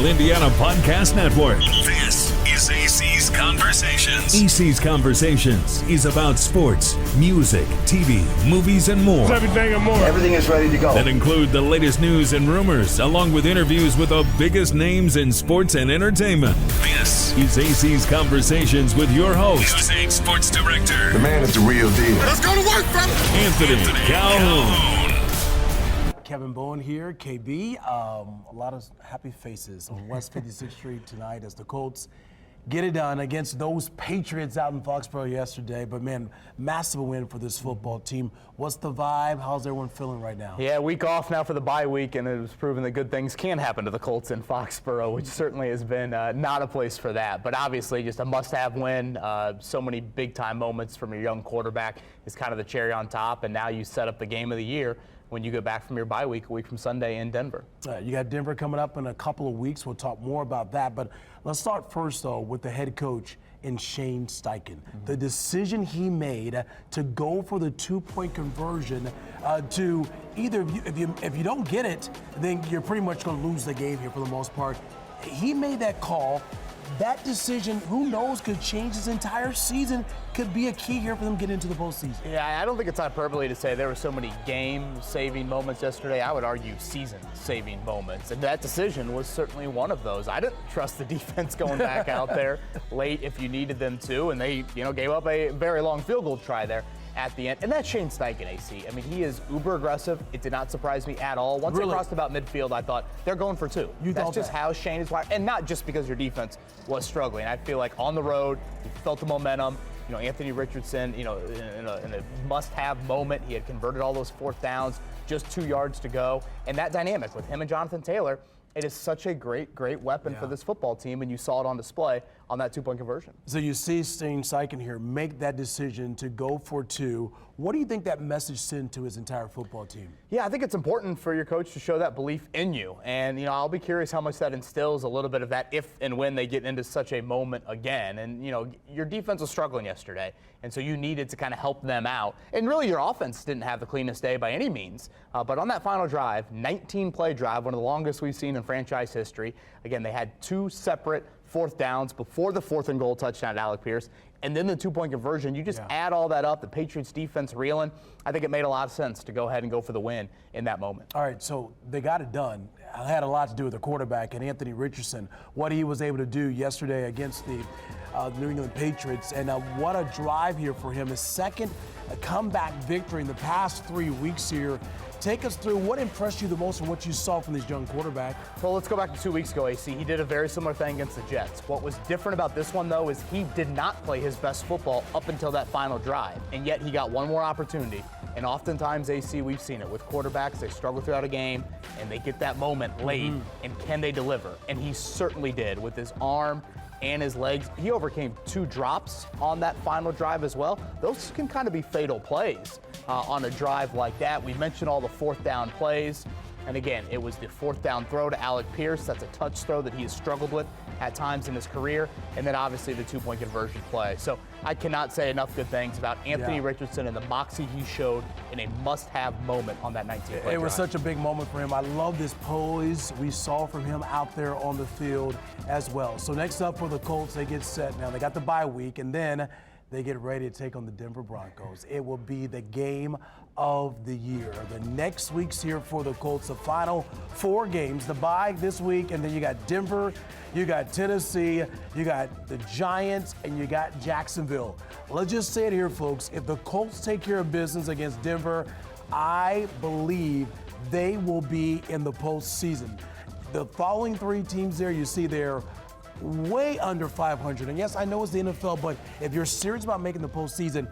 All Indiana Podcast Network. This is AC's Conversations. AC's Conversations is about sports, music, TV, movies, and more. Everything and more. Everything is ready to go. That include the latest news and rumors, along with interviews with the biggest names in sports and entertainment. This is AC's Conversations with your host, News 8 Sports Director. The man is the real deal. Let's go to work, fella. Anthony Calhoun. Kevin Bowen here, KB. A lot of happy faces on West 56th Street tonight as the Colts get it done against those Patriots out in Foxborough yesterday. But, man, massive win for this football team. What's the vibe? How's everyone feeling right now? Yeah, week off now for the bye week, and it was proven that good things can happen to the Colts in Foxborough, which certainly has been not a place for that. But obviously just a must-have win. So many big-time moments from your young quarterback is kind of the cherry on top, and now you set up the game of the year when you go back from your bye week, a week from Sunday in Denver. You got Denver coming up in a couple of weeks. We'll talk more about that. But let's start first, though, with the head coach in Shane Steichen. The decision he made to go for the two-point conversion to either, if you don't get it, then you're pretty much going to lose the game here for the most part. He made that call. That decision, who knows, could change his entire season, could be a key here for them getting into the postseason. Yeah, I don't think it's hyperbole to say there were so many game-saving moments yesterday. I would argue season-saving moments, and that decision was certainly one of those. I didn't trust the defense going back out there late if you needed them to, and they, gave up a very long field goal try there at the end. And that's Shane Steichen, AC. I mean, he is uber aggressive. It did not surprise me at all. Once they crossed about midfield, I thought they're going for two. That's just how Shane is wired. And not just because your defense was struggling. I feel like on the road, you felt the momentum. Anthony Richardson, in a must-have moment, he had converted all those fourth downs, just 2 yards to go. And that dynamic with him and Jonathan Taylor, it is such a great weapon for this football team, and you saw it on display on that two-point conversion. So you see Shane Steichen here make that decision to go for two. What do you think that message sent to his entire football team? Yeah, I think it's important for your coach to show that belief in you. And, I'll be curious how much that instills a little bit of that if and when they get into such a moment again. And, your defense was struggling yesterday, and so you needed to kind of help them out. And really your offense didn't have the cleanest day by any means. But on that final drive, 19-play drive, one of the longest we've seen in franchise history. Again, they had two separate fourth downs before the 4th and goal touchdown to Alec Pierce, and then the two-point conversion. You just add all that up, the Patriots defense reeling. I think it made a lot of sense to go ahead and go for the win in that moment. All right, so they got it done. It had a lot to do with the quarterback and Anthony Richardson, what he was able to do yesterday against the New England Patriots, and what a drive here for him. His second comeback victory in the past 3 weeks here. Take us through what impressed you the most and what you saw from this young quarterback. Well, let's go back to 2 weeks ago, AC. He did a very similar thing against the Jets. What was different about this one, though, is he did not play his best football up until that final drive, and yet he got one more opportunity. And oftentimes, AC, we've seen it with quarterbacks. They struggle throughout a game, and they get that moment late, and can they deliver? And he certainly did with his arm and his legs. He overcame 2 drops on that final drive as well. Those can kind of be fatal plays on a drive like that. We mentioned all the fourth down plays. And again, it was the fourth down throw to Alec Pierce. That's a touch throw that he has struggled with at times in his career. And then obviously the two-point conversion play. So I cannot say enough good things about Anthony Richardson and the moxie he showed in a must-have moment on that 19th play. It was such a big moment for him. I love this poise we saw from him out there on the field as well. So next up for the Colts, they get set now. They got the bye week, and then they get ready to take on the Denver Broncos. It will be the game of the year. The next week's here for the Colts, the final 4 games. The bye this week, and then you got Denver, you got Tennessee, you got the Giants, and you got Jacksonville. Let's just say it here, folks. If the Colts take care of business against Denver, I believe they will be in the postseason. The following 3 teams there, you see there, way under 500. And yes, I know it's the NFL, but if you're serious about making the postseason,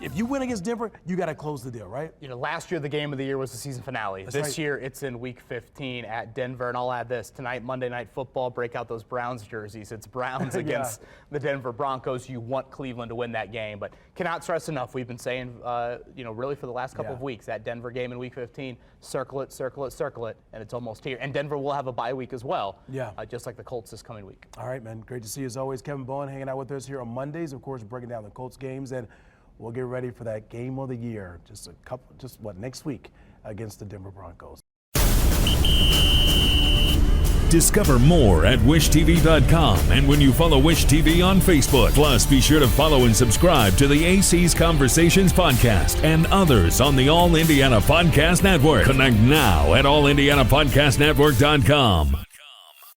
if you win against Denver, you got to close the deal, right? Last year the game of the year was the season finale. That's this right. year it's in week 15 at Denver, and I'll add this. Tonight, Monday Night Football, break out those Browns jerseys. It's Browns against the Denver Broncos. You want Cleveland to win that game, but cannot stress enough. We've been saying, really for the last couple of weeks, that Denver game in week 15, circle it, circle it, circle it, and it's almost here. And Denver will have a bye week as well, just like the Colts this coming week. All right, man. Great to see you as always. Kevin Bowen hanging out with us here on Mondays, of course, breaking down the Colts games, and we'll get ready for that game of the year next week against the Denver Broncos. Discover more at wishtv.com and when you follow Wish TV on Facebook. Plus, be sure to follow and subscribe to the AC's Conversations podcast and others on the All Indiana Podcast Network. Connect now at allindianapodcastnetwork.com.